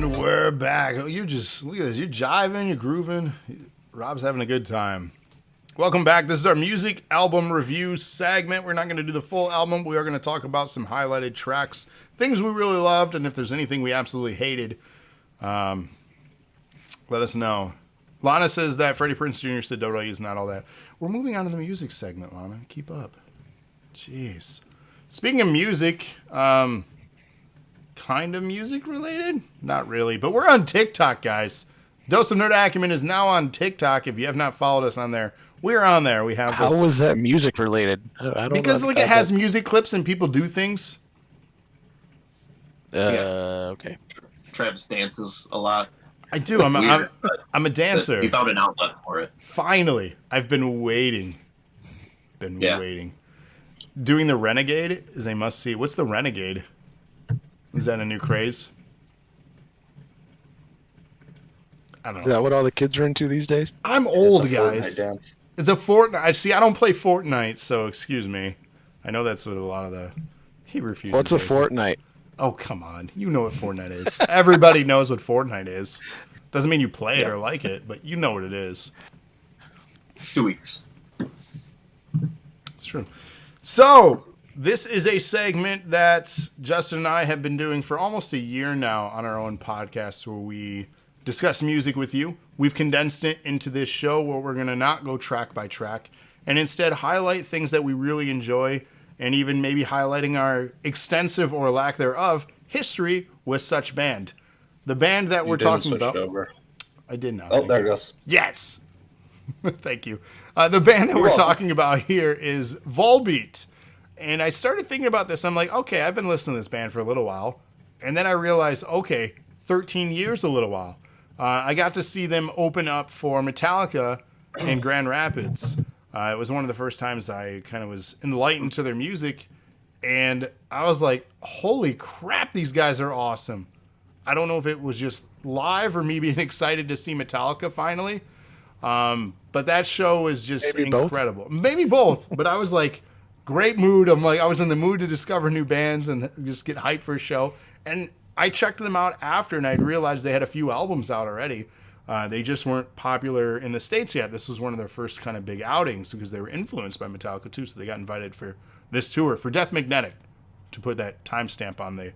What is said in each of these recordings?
And we're back. Oh, you just, look at this. You're jiving, you're grooving. Rob's having a good time. Welcome back. This is our music album review segment. We're not going to do the full album. We are going to talk about some highlighted tracks, things we really loved, and if there's anything we absolutely hated, let us know. Lana says that Freddie Prinze Jr. said Dodo is not all that. We're moving on to the music segment, Lana. Keep up. Jeez. Speaking of music, kind of music related? Not really, but we're on TikTok, guys. Dose of Nerd Acumen is now on TikTok. If you have not followed us on there, we're on there. We have How was that music related? I don't because know. Like it has music clips and people do things. Okay. Travis dances a lot. I do. I'm a dancer. You found an outlet for it. Finally, I've been waiting. Waiting. Doing the Renegade is a must see. What's the Renegade? Is that a new craze? I don't know. Is that what all the kids are into these days? I'm old, guys. It's a Fortnite. See, I don't play Fortnite, so excuse me. I know that's what a lot of the... He refuses. What's a Fortnite? Oh, come on. You know what Fortnite is. Everybody knows what Fortnite is. Doesn't mean you play it or like it, but you know what it is. 2 weeks. It's true. So... this is a segment that Justin and I have been doing for almost a year now on our own podcast where we discuss music with you. We've condensed it into this show where we're going to not go track by track and instead highlight things that we really enjoy and even maybe highlighting our extensive or lack thereof history with such band. The band that we're talking about. Over. I did not. Oh, there it goes. Yes. Thank you. The band that we're talking about here is Volbeat. And I started thinking about this. I'm like, okay, I've been listening to this band for a little while. And then I realized, okay, 13 years, a little while. I got to see them open up for Metallica in Grand Rapids. It was one of the first times I kind of was enlightened to their music. And I was like, holy crap, these guys are awesome. I don't know if it was just live or me being excited to see Metallica finally. But that show was just incredible. Maybe both. But I was like... great mood. I was in the mood to discover new bands and just get hyped for a show. And I checked them out after, and I'd realized they had a few albums out already. They just weren't popular in the States yet. This was one of their first kind of big outings because they were influenced by Metallica too. So they got invited for this tour for Death Magnetic, to put that timestamp on the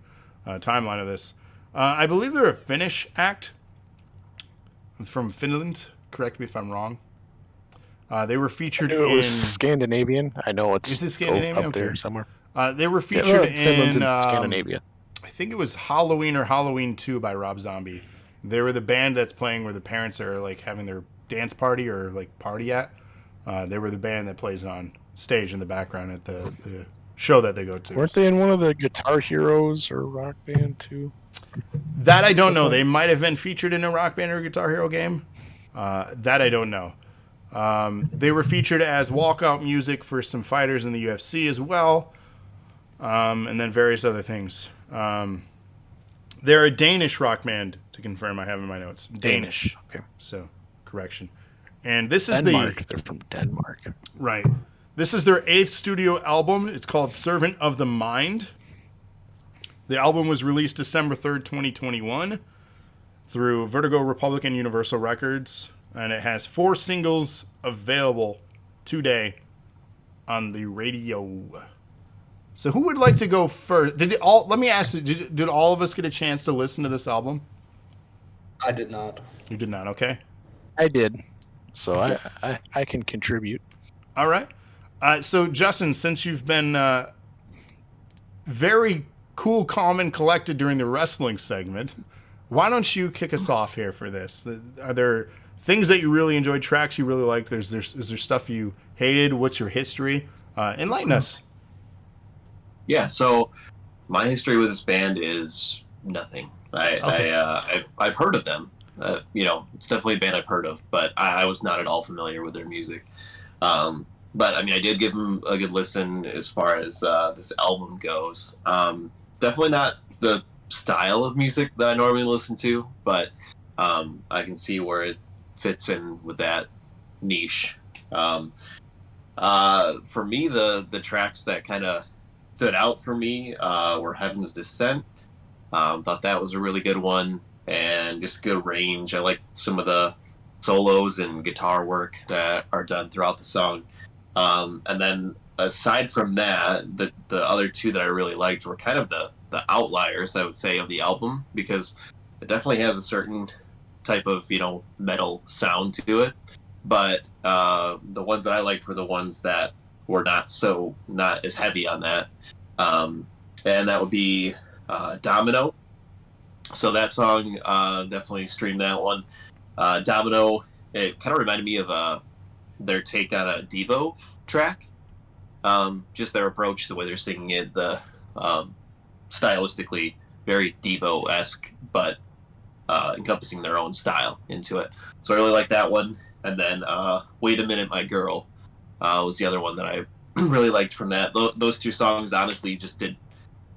timeline of this. I believe they're a Finnish act from Finland. Correct me if I'm wrong. They were featured in Scandinavian. I know it's is it Scandinavian? up there somewhere. They were featured in Scandinavia. I think it was Halloween or Halloween 2 by Rob Zombie. They were the band that's playing where the parents are like having their dance party or like party at. They were the band that plays on stage in the background at the show that they go to. Weren't they in one of the Guitar Heroes or Rock Band too? That I don't know. They might have been featured in a Rock Band or Guitar Hero game. That I don't know. They were featured as walkout music for some fighters in the UFC as well, and then various other things. They're a Danish rock band, to confirm. I have in my notes. Danish. Okay. So, correction. And this is Denmark. They're from Denmark. Right. This is their 8th studio album. It's called Servant of the Mind. The album was released December 3rd, 2021 through Vertigo, Republic, and Universal Records. And it has 4 singles available today on the radio. So who would like to go first? Let me ask you, did all of us get a chance to listen to this album? I did not. You did not, okay. I did. So I can contribute. All right. So Justin, since you've been very cool, calm, and collected during the wrestling segment, why don't you kick us off here for this? Are there... things that you really enjoyed, tracks you really liked? Is there stuff you hated? What's your history? Enlighten us. Yeah, so my history with this band is nothing. I've heard of them. It's definitely a band I've heard of, but I was not at all familiar with their music. But I mean, I did give them a good listen as far as this album goes. Definitely not the style of music that I normally listen to, but I can see where it fits in with that niche. For me, the tracks that kind of stood out for me were Heaven's Descent. Thought that was a really good one. and just good range. I like some of the solos and guitar work that are done throughout the song. And then aside from that, the other two that I really liked were kind of the outliers, I would say, of the album, because it definitely has a certain type of, metal sound to it. But the ones that I liked were the ones that were not as heavy on that. And that would be Domino. So that song, definitely streamed that one. Domino, it kind of reminded me of their take on a Devo track. Just their approach, the way they're singing it, the stylistically very Devo-esque, but encompassing their own style into it. So I really like that one. And then Wait a Minute, My Girl was the other one that I really liked from that. Those two songs, honestly, just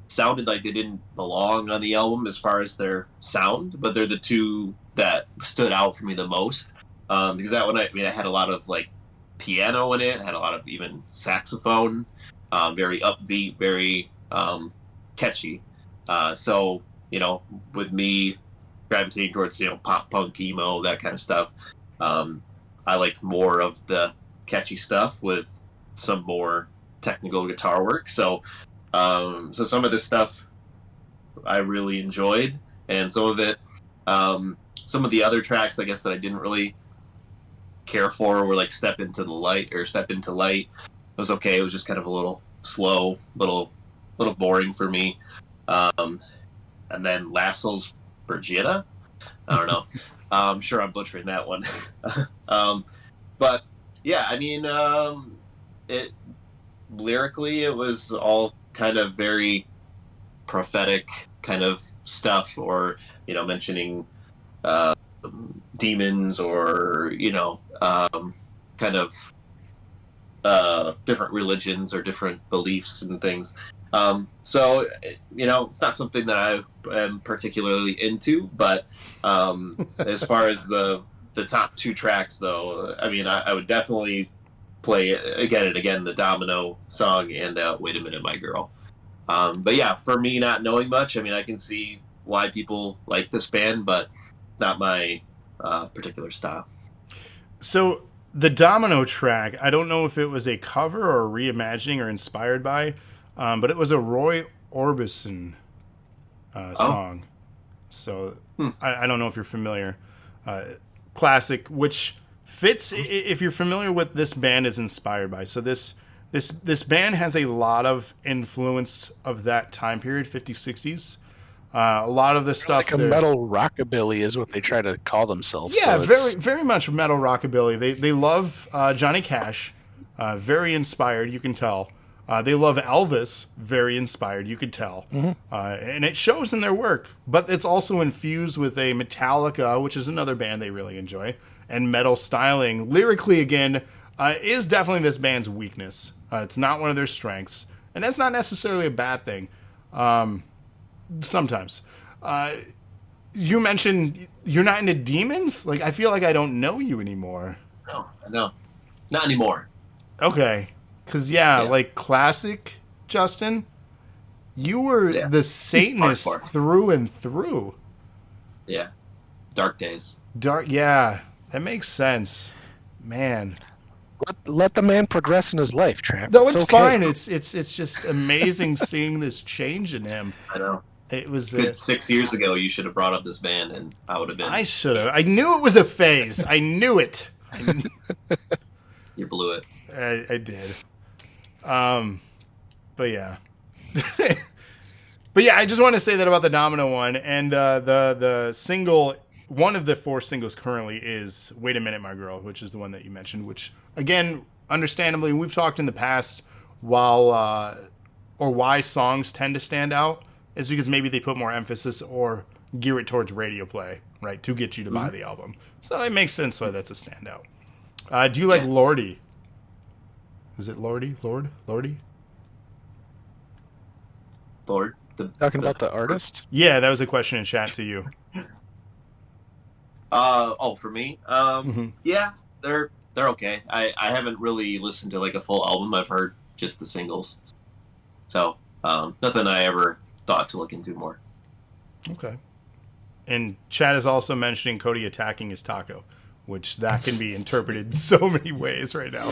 sounded like they didn't belong on the album as far as their sound, but they're the two that stood out for me the most. Because that one, I had a lot of like piano in it, had a lot of even saxophone, very upbeat, very catchy. So, with me gravitating towards, pop punk, emo, that kind of stuff, I like more of the catchy stuff with some more technical guitar work. So some of this stuff I really enjoyed, and some of it, some of the other tracks, I guess, that I didn't really care for were like Step Into Light. It was okay. It was just kind of a little slow, little boring for me. And then Lasso's Brigida. I don't know. I'm sure I'm butchering that one. But yeah, I mean, it lyrically, it was all kind of very prophetic kind of stuff, or mentioning demons, or kind of different religions or different beliefs and things. So it's not something that I am particularly into, but as far as the top two tracks, though, I mean, I would definitely play again and again the Domino song and Wait a Minute, My Girl. But yeah, for me, not knowing much, I mean, I can see why people like this band, but not my particular style. So the Domino track, I don't know if it was a cover or a reimagining or inspired by, but it was a Roy Orbison song. So I don't know if you're familiar. Classic, which fits if you're familiar with this band is inspired by. So this band has a lot of influence of that time period, 50s, 60s. A lot of the stuff, like a metal rockabilly is what they try to call themselves. Yeah, so very, very much metal rockabilly. They love Johnny Cash, very inspired. You can tell. They love Elvis, very inspired. You could tell, and it shows in their work. But it's also infused with a Metallica, which is another band they really enjoy, and metal styling. Lyrically, again, is definitely this band's weakness. It's not one of their strengths, and that's not necessarily a bad thing. Sometimes. You mentioned you're not into demons? Like, I feel like I don't know you anymore. No, not anymore. Okay. Because, like classic Justin, you were the Satanist through and through. Yeah. Dark days. Yeah. That makes sense. Man. Let the man progress in his life, Trav. No, it's okay. Fine. It's just amazing seeing this change in him. I know. It was good 6 years ago. You should have brought up this band, and I would have been. I should have. I knew it was a phase. I knew it. You blew it. I did. But yeah. But yeah, I just want to say that about the Domino one, and the single. One of the 4 singles currently is "Wait a Minute, My Girl," which is the one that you mentioned. Which, again, understandably, we've talked in the past why songs tend to stand out is because maybe they put more emphasis or gear it towards radio play, right, to get you to buy the album. So it makes sense why that's a standout. Do you like Lordy? Is it Lordy? Lordy? Lord? Talking about the artist? Yeah, that was a question in chat to you. For me? Yeah, they're okay. I haven't really listened to like a full album. I've heard just the singles. So, nothing I ever thought to look into more. Okay. And Chad is also mentioning Cody attacking his taco, which that can be interpreted so many ways right now.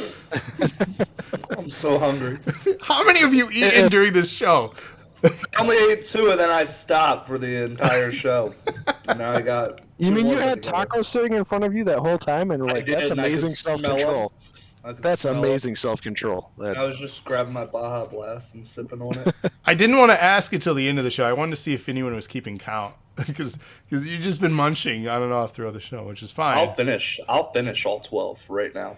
I'm so hungry. How many have you eaten during this show? I only ate 2 and then I stopped for the entire show. And now I got. You 2 mean you more had to go. tacos sitting in front of you that whole time, and I like did, that's and I could amazing smell self-control. 'em. I could That's smell 'em. amazing self-control. I was just grabbing my Baja Blast and sipping on it. I didn't want to ask until the end of the show. I wanted to see if anyone was keeping count because you've just been munching on and off throughout the show, which is fine. I'll finish all 12 right now.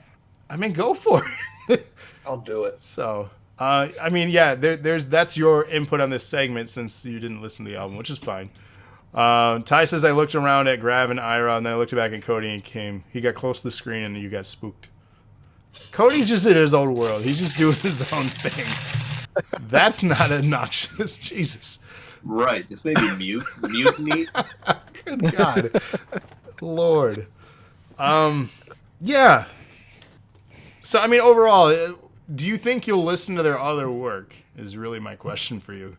I mean, go for it. I'll do it. So, I mean, yeah, that's your input on this segment since you didn't listen to the album, which is fine. Ty says, I looked around at Grav and Ira, and then I looked back at Cody and he got close to the screen, and you got spooked. Cody's just in his own world. He's just doing his own thing. That's not obnoxious. Jesus. Right. Just maybe mutiny. Good God. Lord. Yeah. So, I mean, overall, do you think you'll listen to their other work is really my question for you.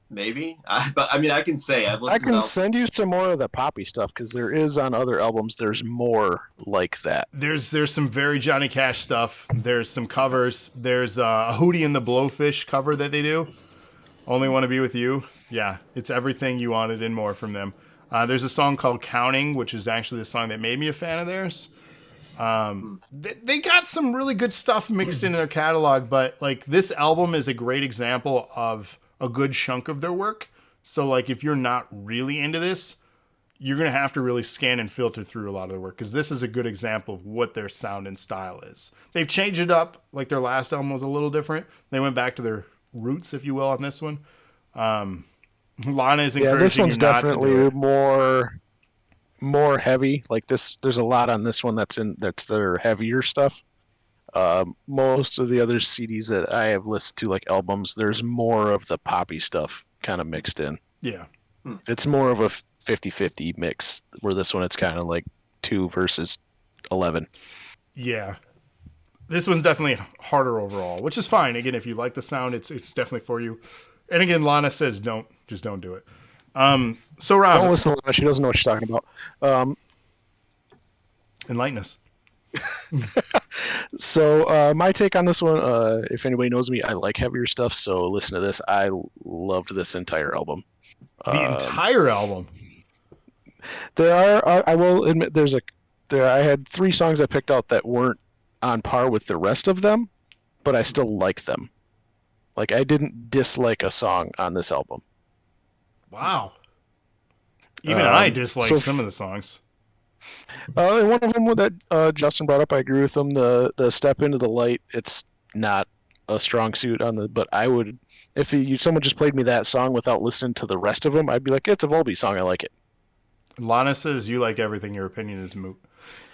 Maybe. But I mean, I can say I've listened. I can send you some more of the poppy stuff because there is on other albums. There's more like that. There's some very Johnny Cash stuff. There's some covers. There's a Hootie and the Blowfish cover that they do. Only Want to Be With You. Yeah, it's everything you wanted and more from them. There's a song called Counting, which is actually the song that made me a fan of theirs. They got some really good stuff mixed into their catalog, but like this album is a great example of a good chunk of their work. So like if you're not really into this, you're going to have to really scan and filter through a lot of their work because this is a good example of what their sound and style is. They've changed it up. Like their last album was a little different. They went back to their roots, if you will, on this one. Lana is encouraging this one's you not to definitely do it. more heavy. Like this, there's a lot on this one that's their heavier stuff. Most of the other CDs that I have listened to, like albums, there's more of the poppy stuff kind of mixed in. Yeah. It's more of a 50-50 mix, where this one it's kind of like 2 versus 11. Yeah. This one's definitely harder overall, which is fine. Again, if you like the sound, it's definitely for you. And again, Lana says don't do it. So Rob, Don't listen to Lana, she doesn't know what she's talking about. enlighten us. So my take on this one, if anybody knows me, I like heavier stuff, so listen to this. I loved this entire album. The entire album. There are, I will admit, I had 3 songs I picked out that weren't on par with the rest of them, but I still like them. Like, I didn't dislike a song on this album. Wow. Even I dislike some of the songs. And one of them that Justin brought up, I agree with him. The Step Into the Light, it's not a strong suit on the, but I would, if someone just played me that song without listening to the rest of them, I'd be like, it's a Volbeat song, I like it. Lana says you like everything. Your opinion is moot.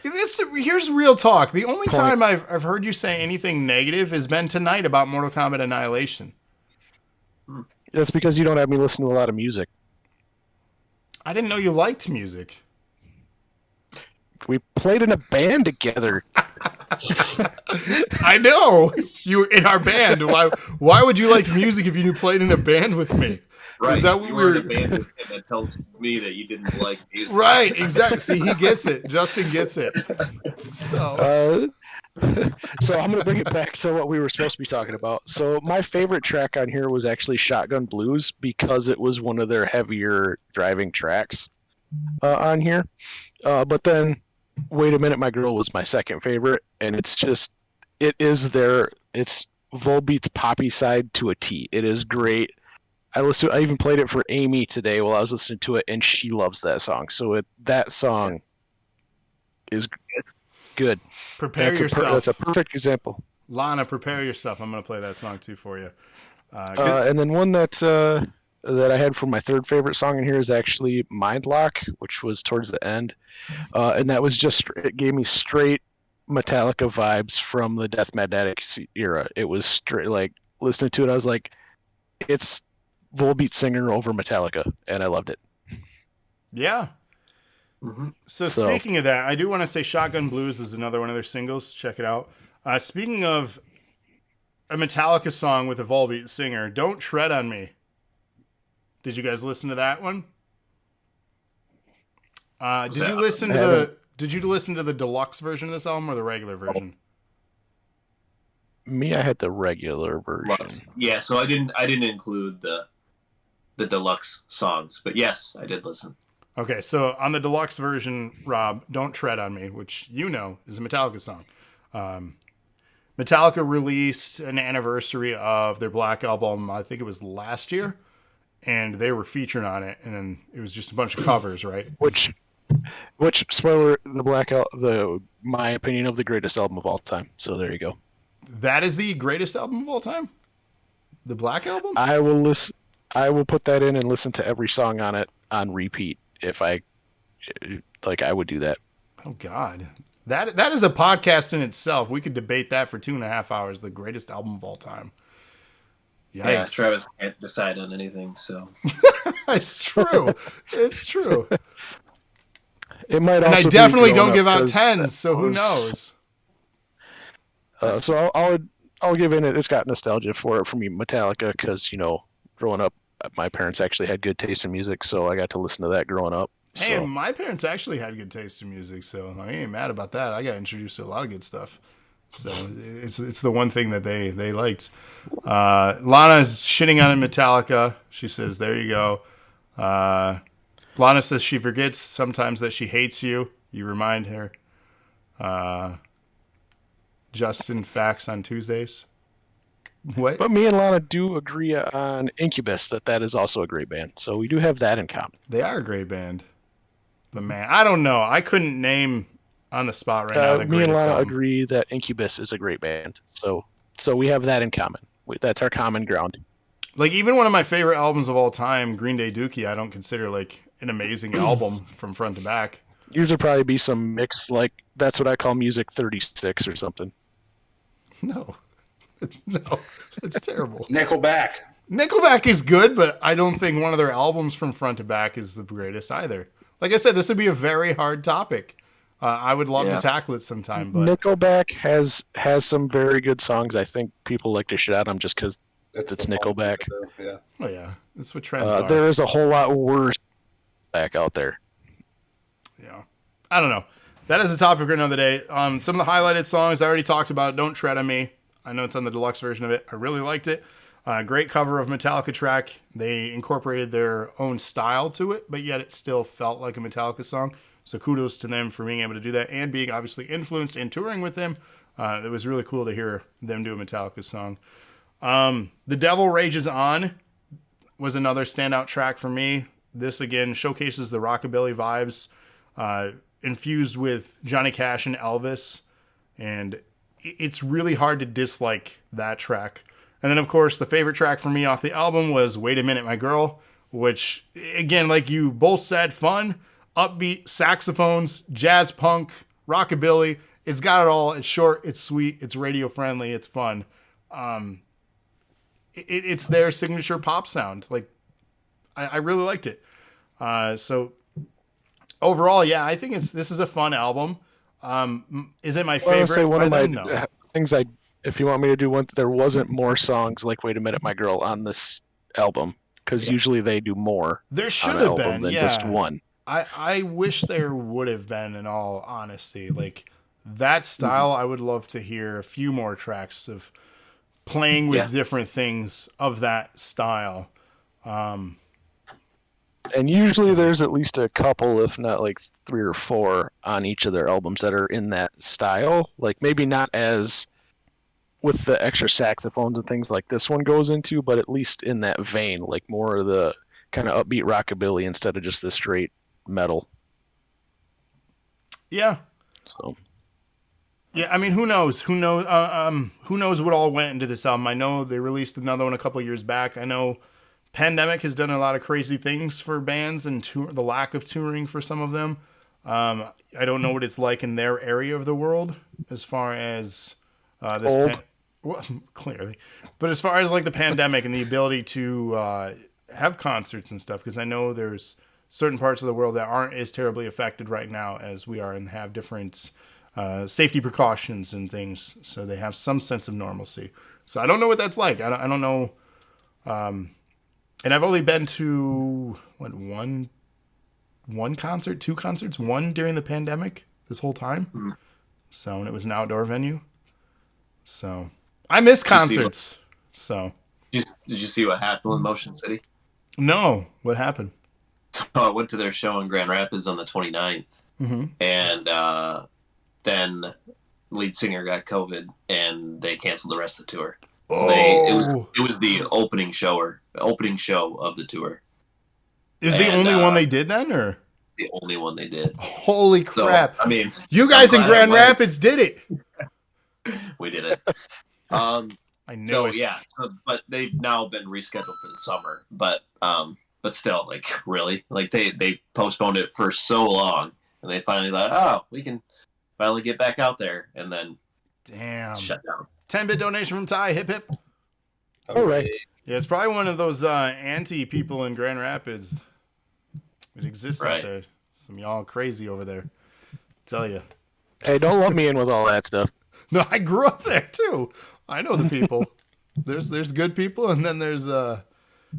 Here's real talk. The only time I've heard you say anything negative has been tonight about Mortal Kombat Annihilation. That's because you don't have me listen to a lot of music. I didn't know you liked music. We played in a band together. I know. You were in our band. Why would you like music if you played in a band with me? Right. Is that what you we were were... in a band with him that tells me that you didn't like music. Right, exactly. See, he gets it. Justin gets it. So So I'm going to bring it back to what we were supposed to be talking about. So my favorite track on here was actually Shotgun Blues because it was one of their heavier driving tracks on here. But then, Wait a Minute, My Girl was my second favorite, and it's Volbeat's poppy side to a T. It is great. I even played it for Amy today while I was listening to it, and she loves that song. So that song is good. Prepare yourself. That's a perfect example. Lana, prepare yourself. I'm going to play that song too for you. And then one that I had for my third favorite song in here is actually Mindlock, which was towards the end. And that was it gave me straight Metallica vibes from the Death Magnetic era. It was straight, like, listening to it, I was like, it's Volbeat singer over Metallica, and I loved it. Yeah. Mm-hmm. So speaking of that, I do want to say Shotgun Blues is another one of their singles. Check it out. Speaking of a Metallica song with a Volbeat singer, Don't Tread on Me Did you guys listen to that one? Did you listen to the deluxe version of this album or the regular version? Me, I had the regular version. Yeah, so I didn't include the deluxe songs, but yes, I did listen. Okay, so on the deluxe version, Rob, "Don't Tread on Me," which you know is a Metallica song. Metallica released an anniversary of their Black Album, I think it was last year, and they were featured on it, and then it was just a bunch of covers, right? Which spoiler, my opinion of the greatest album of all time. So there you go. That is the greatest album of all time? The Black Album? I will put that in and listen to every song on it on repeat if I would do that. Oh God. That is a podcast in itself. We could debate that for 2.5 hours. The greatest album of all time. Yikes. Yeah, Travis can't decide on anything, so. It's true. It's true. It might and also I definitely be don't give out 'cause 10s, so who knows? So I'll give in it. It's got nostalgia for me, Metallica, because growing up, my parents actually had good taste in music, so I got to listen to that growing up. Hey, so. my parents actually had good taste in music, so I ain't mad about that. I got introduced to a lot of good stuff. So it's the one thing that they liked. Lana's shitting on Metallica. She says, there you go. Lana says she forgets sometimes that she hates you. You remind her. Justin Facts on Tuesdays. What? But me and Lana do agree on Incubus that is also a great band. So we do have that in common. They are a great band. But man, I don't know. I couldn't name on the spot right now the me greatest and Lana album. agree that Incubus is a great band. So we have that in common. That's our common ground. Like even one of my favorite albums of all time, Green Day Dookie, I don't consider like an amazing album from front to back. Yours would probably be some mix, like that's what I call music 36 or something. No, it's terrible. Nickelback is good, but I don't think one of their albums from front to back is the greatest either. Like I said, this would be a very hard topic. I would love to tackle it sometime, but Nickelback has some very good songs. I think people like to shit on them just because it's Nickelback. Yeah. Oh yeah, that's what trends are. There is a whole lot worse back out there. Yeah, I don't know. That is the topic for another day. Some of the highlighted songs I already talked about. "Don't Tread on Me." I know it's on the deluxe version of it. I really liked it. Great cover of Metallica track. They incorporated their own style to it, but yet it still felt like a Metallica song. So kudos to them for being able to do that and being obviously influenced and touring with them. It was really cool to hear them do a Metallica song. "The Devil Rages On" was another standout track for me. This again showcases the rockabilly vibes infused with Johnny Cash and Elvis, and it's really hard to dislike that track. And then, of course, the favorite track for me off the album was "Wait a Minute, My Girl," which, again, like you both said, fun, upbeat, saxophones, jazz punk, rockabilly. It's got it all. It's short, it's sweet, it's radio friendly, it's fun. It's their signature pop sound. Like, I really liked it. So overall, yeah, I think this is a fun album. Is it my favorite? I say one of my No. things if you want me to do one, there wasn't more songs like "Wait a Minute, My Girl" on this album because usually they do more. There should on an have album been than yeah. just one. I wish there would have been, in all honesty. Like that style, I would love to hear a few more tracks of playing with different things of that style. And usually there's at least a couple, if not like 3 or 4 on each of their albums that are in that style. Like maybe not as with the extra saxophones and things like this one goes into, but at least in that vein, like more of the kind of upbeat rockabilly instead of just the straight metal. Yeah. So. Yeah, I mean, who knows? Who knows what all went into this album? I know they released another one a couple years back. I know pandemic has done a lot of crazy things for bands and the lack of touring for some of them. I don't know what it's like in their area of the world as far as this. Well, clearly, but as far as like the pandemic and the ability to have concerts and stuff, because I know there's certain parts of the world that aren't as terribly affected right now as we are and have different safety precautions and things, so they have some sense of normalcy. So I don't know what that's like. I don't know And I've only been to one concert, 2 concerts, one during the pandemic this whole time. Mm-hmm. So, and it was an outdoor venue. So I miss concerts. So did you see what happened with Motion City? No, what happened? So I went to their show in Grand Rapids on the 29th, and then lead singer got COVID, and they canceled the rest of the tour. So it was the opening show of the tour. Is the only one they did then, or the only one they did? Holy crap! So, I mean, you guys in Grand Rapids did it. We did it. I knew it. Yeah, but they've now been rescheduled for the summer. But still, like, really, like they postponed it for so long, and they finally thought, oh, we can finally get back out there, and then shut down. 10-bit donation from Ty. Hip hip. All right. Yeah, it's probably one of those anti people in Grand Rapids. It exists out there. Some y'all crazy over there. Tell you. Hey, don't lump me in with all that stuff. No, I grew up there too. I know the people. There's good people, and then there's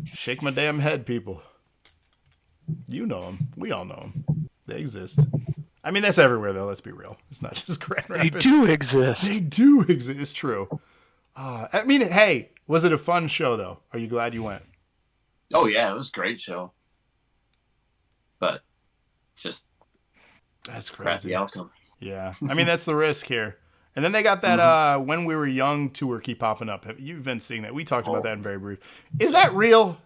shake my damn head people. You know them. We all know them. They exist. I mean, that's everywhere though. Let's be real. It's not just Grand Rapids. They do exist. They do exist. It's true. I mean, hey, was it a fun show though? Are you glad you went? Oh yeah, it was a great show. But just that's crazy. Crappy outcome. Yeah, I mean that's the risk here. And then they got that When We Were Young tour keep popping up. You've been seeing that. We talked about that in very brief. Is that real?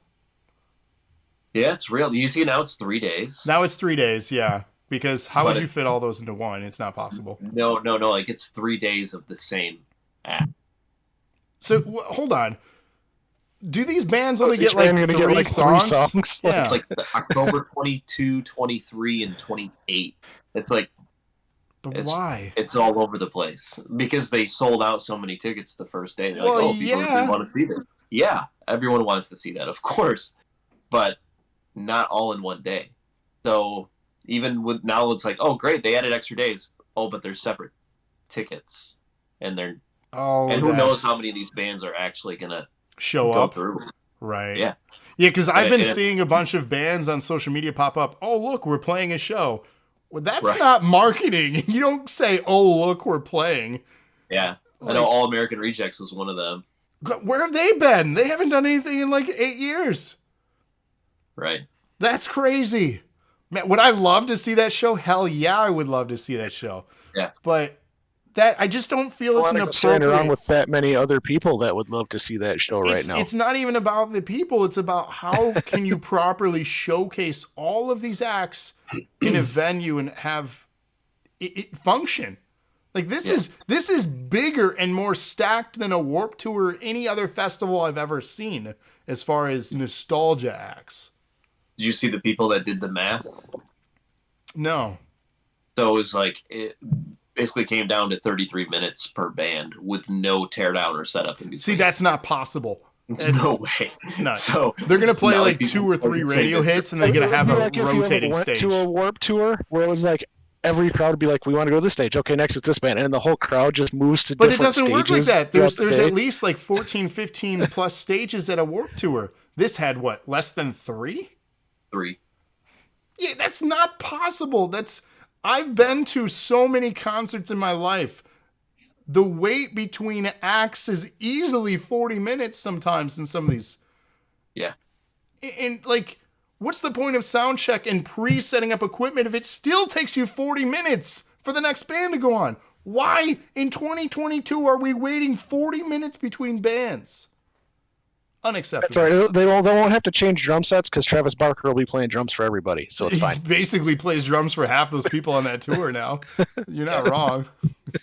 Yeah, it's real. Do you see now it's 3 days? Now it's 3 days, yeah. Because how would you fit all those into one? It's not possible. No. Like, it's 3 days of the same act. So, hold on. Do these bands only get like three three songs? Yeah. It's like October 22, 23, and 28. It's like... But why? It's all over the place. Because they sold out so many tickets the first day. They're like, people really want to see this. Yeah, everyone wants to see that, of course. But not all in one day. So even with now it's like, oh, great, they added extra days. Oh, but they're separate tickets. And they're... and who knows how many of these bands are actually going to show go up through. Right. Yeah. Yeah, because I've been seeing a bunch of bands on social media pop up. Oh, look, we're playing a show. Well, that's not marketing. You don't say, oh, look, we're playing. Yeah. I know All American Rejects was one of them. Where have they been? They haven't done anything in like 8 years. Right. That's crazy. Man, would I love to see that show? Hell yeah, I would love to see that show. Yeah. But that I just don't feel it's an appropriate... standing around with that many other people that would love to see that show right now. It's not even about the people. It's about how can you properly showcase all of these acts in a venue and have it function. Like this is bigger and more stacked than a Warped Tour or any other festival I've ever seen as far as nostalgia acts. Did you see the people that did the math? No. So it was like... It basically came down to 33 minutes per band with no teardown or setup in between. See, that's not possible. There's no way. No. So they're going to play like 2 or 3 radio hits and they're going to have a rotating stage. To a Warped Tour where it was like every crowd would be like, we want to go to this stage. Okay, next it's this band. And the whole crowd just moves to different stages. But it doesn't work like that. There's at least like 14, 15 plus stages at a Warped Tour. This had what, less than 3? 3. Yeah, that's not possible. I've been to so many concerts in my life. The wait between acts is easily 40 minutes sometimes in some of these. Yeah. And like, what's the point of sound check and pre-setting up equipment if it still takes you 40 minutes for the next band to go on? Why in 2022 are we waiting 40 minutes between bands? Unacceptable. That's all right. They won't have to change drum sets because Travis Barker will be playing drums for everybody, so it's fine. He basically plays drums for half those people on that tour now. You're not wrong.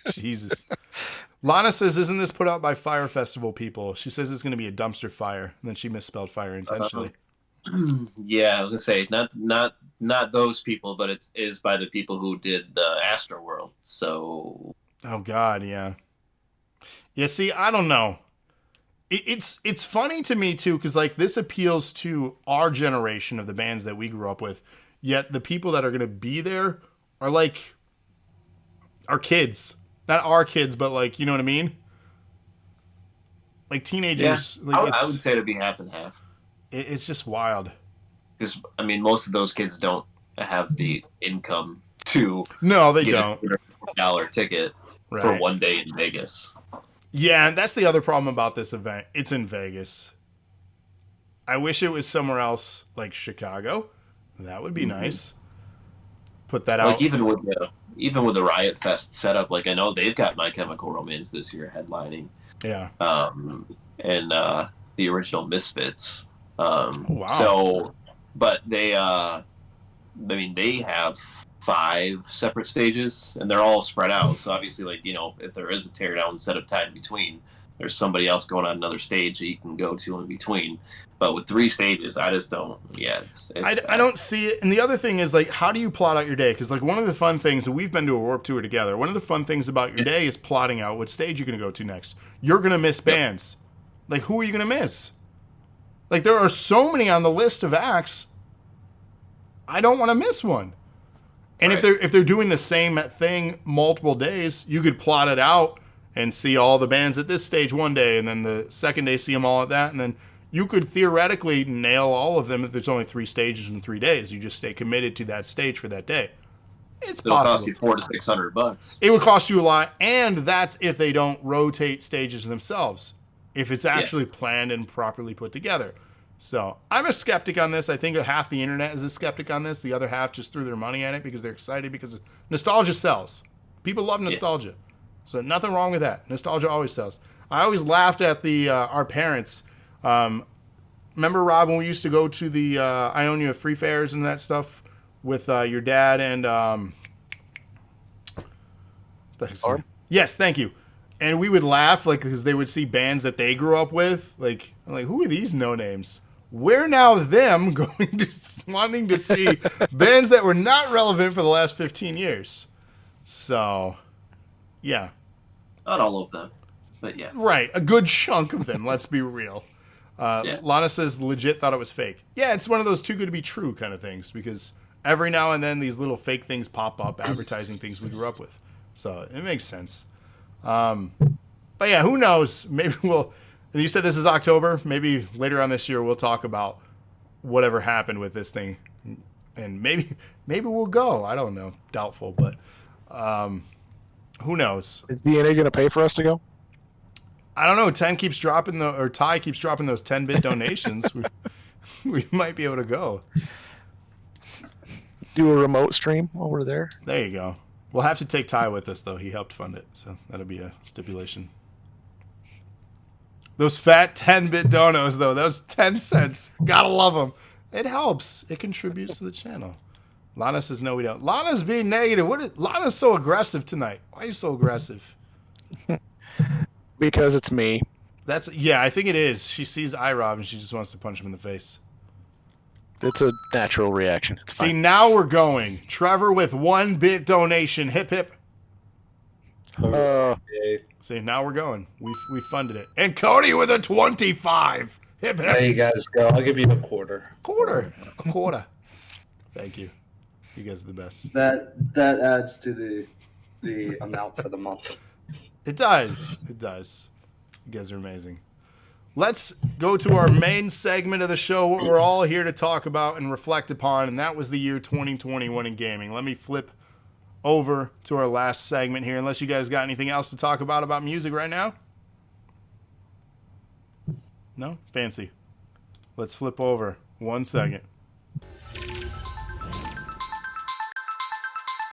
Jesus. Lana says, isn't this put out by Fire Festival people? She says it's going to be a dumpster fire, and then she misspelled fire intentionally. Yeah, I was going to say, not those people, but it is by the people who did the Astroworld, so... Oh, God, yeah. Yeah, see, I don't know. It's funny to me too, because like this appeals to our generation of the bands that we grew up with, yet the people that are going to be there are like our kids, not our kids, but like, you know what I mean? Like teenagers. Yeah, like I would say it'd be half and half. It's just wild. Because I mean, most of those kids don't have the income to No, they get don't. a $100 ticket for one day in Vegas. Yeah, and that's the other problem about this event. It's in Vegas. I wish it was somewhere else, like Chicago. That would be nice. Put that out. Like even with the Riot Fest setup, like I know they've got My Chemical Romance this year headlining. Yeah. And the original Misfits. Wow. So, but they, I mean, they have 5 separate stages, and they're all spread out. So obviously, like, you know, if there is a teardown setup time in between, there's somebody else going on another stage that you can go to in between. But with 3 stages, I just don't. Yeah, I don't see it. And the other thing is, like, how do you plot out your day? Because, like, one of the fun things, and we've been to a Warped Tour together, one of the fun things about your day is plotting out what stage you're going to go to next. You're going to miss bands. Like, who are you going to miss? Like, there are so many on the list of acts. I don't want to miss one. And if they're doing the same thing multiple days, you could plot it out and see all the bands at this stage one day, and then the second day see them all at that, and then you could theoretically nail all of them if there's only 3 stages in 3 days. You just stay committed to that stage for that day. It'll cost you $400 to $600. It would cost you a lot, and that's if they don't rotate stages themselves. If it's actually planned and properly put together. So I'm a skeptic on this. I think half the internet is a skeptic on this. The other half just threw their money at it because they're excited because nostalgia sells. People love nostalgia. Yeah. So nothing wrong with that. Nostalgia always sells. I always laughed at our parents. Remember, Rob, when we used to go to the Ionia free fairs and that stuff with your dad and... Yes, thank you. And we would laugh, like, because they would see bands that they grew up with. Like, I'm like, who are these no-names? We're now them going to wanting to see bands that were not relevant for the last 15 years. So, yeah. Not all of them, but yeah. Right, a good chunk of them, let's be real. Lana says legit thought it was fake. Yeah, it's one of those too good to be true kind of things, because every now and then these little fake things pop up advertising things we grew up with. So, it makes sense. But yeah, who knows? Maybe we'll. You said this is October. Maybe later on this year we'll talk about whatever happened with this thing, and maybe we'll go. I don't know. Doubtful, but who knows? Is DNA going to pay for us to go? I don't know. Ty keeps dropping those 10-bit donations. we might be able to go. Do a remote stream while we're there. There you go. We'll have to take Ty with us, though. He helped fund it, so that'll be a stipulation. Those fat 10-bit donos, though, those 10 cents. Gotta love them. It helps. It contributes to the channel. Lana says, no, we don't. Lana's being negative. Lana's so aggressive tonight. Why are you so aggressive? Because it's me. I think it is. She sees iRob and she just wants to punch him in the face. It's a natural reaction. It's fine. See, now we're going. Trevor with 1-bit donation. Hip, hip. See, now we're going. We funded it. And Cody with a 25. Hip, hip. There you guys go. I'll give you a quarter. A quarter. Thank you. You guys are the best. That adds to the amount for the month. It does. It does. You guys are amazing. Let's go to our main segment of the show, what we're all here to talk about and reflect upon, and that was the year 2021 in gaming. Let me flip over to our last segment here, unless you guys got anything else to talk about music right now? No? Fancy. Let's flip over. 1 second.